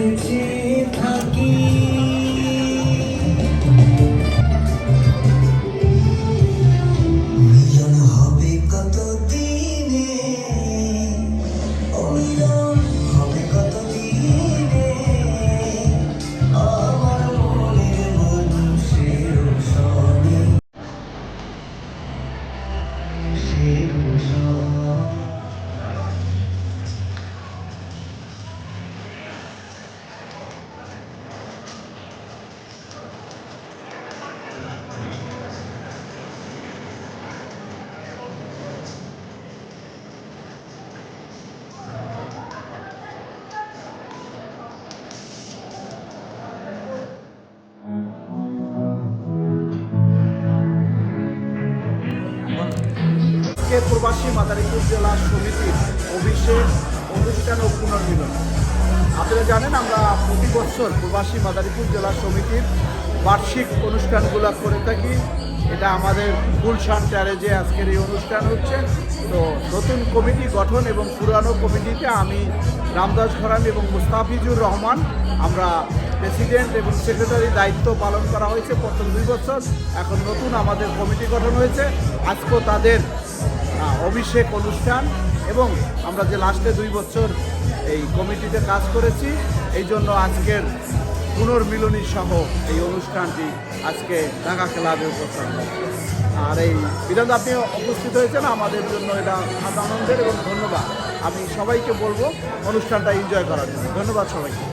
বেঁচে থাকি। মিলন হবে কত দিনে, অমিলন হবে কত দিনে, আমার মনের মানুষের সনে প্রবাসী মাদারীপুর জেলা সমিতির অভিষেক অনুষ্ঠান ও পুনর্মিলন। আপনারা জানেন আমরা প্রতি বছর প্রবাসী মাদারীপুর জেলা সমিতির বার্ষিক অনুষ্ঠানগুলো করে থাকি। এটা আমাদের গুলশান ট্যারেজে আজকের এই অনুষ্ঠান হচ্ছে। তো নতুন কমিটি গঠন এবং পুরানো কমিটিতে আমি রামদাস ঘরামি এবং মুস্তাফিজুর রহমান আমরা প্রেসিডেন্ট এবং সেক্রেটারি দায়িত্ব পালন করা হয়েছে প্রথম 2 বছর। এখন নতুন আমাদের কমিটি গঠন হয়েছে। আজকেও তাদের অভিষেক অনুষ্ঠান এবং আমরা যে লাস্টে 2 বছর এই কমিটিতে কাজ করেছি, এই জন্য আজকের পুনর্মিলনী সহ এই অনুষ্ঠানটি আজকে ঢাকা ক্লাবে উপস্থাপন। আর এই বিধান আপনি উপস্থিত হয়েছেন আমাদের জন্য এটা আনন্দের এবং ধন্যবাদ। আমি সবাইকে বলবো অনুষ্ঠানটা এনজয় করার জন্য। ধন্যবাদ সবাইকে।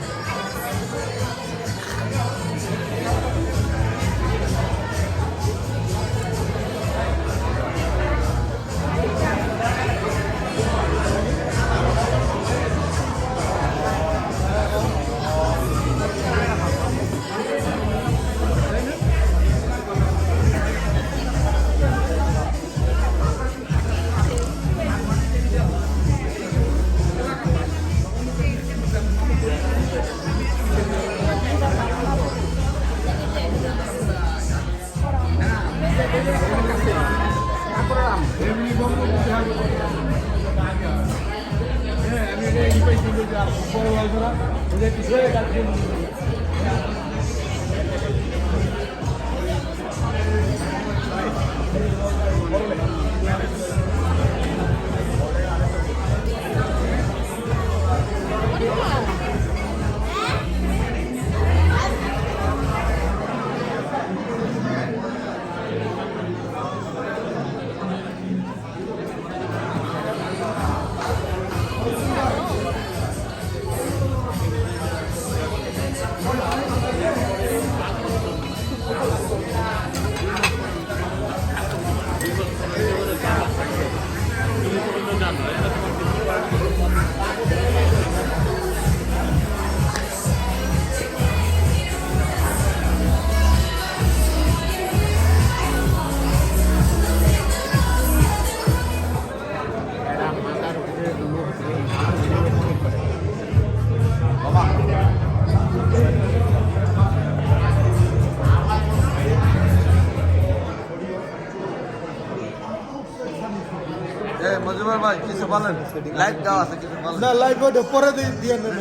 মজুমদার ভাই কিছু বলেন, লাইভ দেওয়া আছে কিছু বলেন। না লাইভ পরে দিয়ে নেন।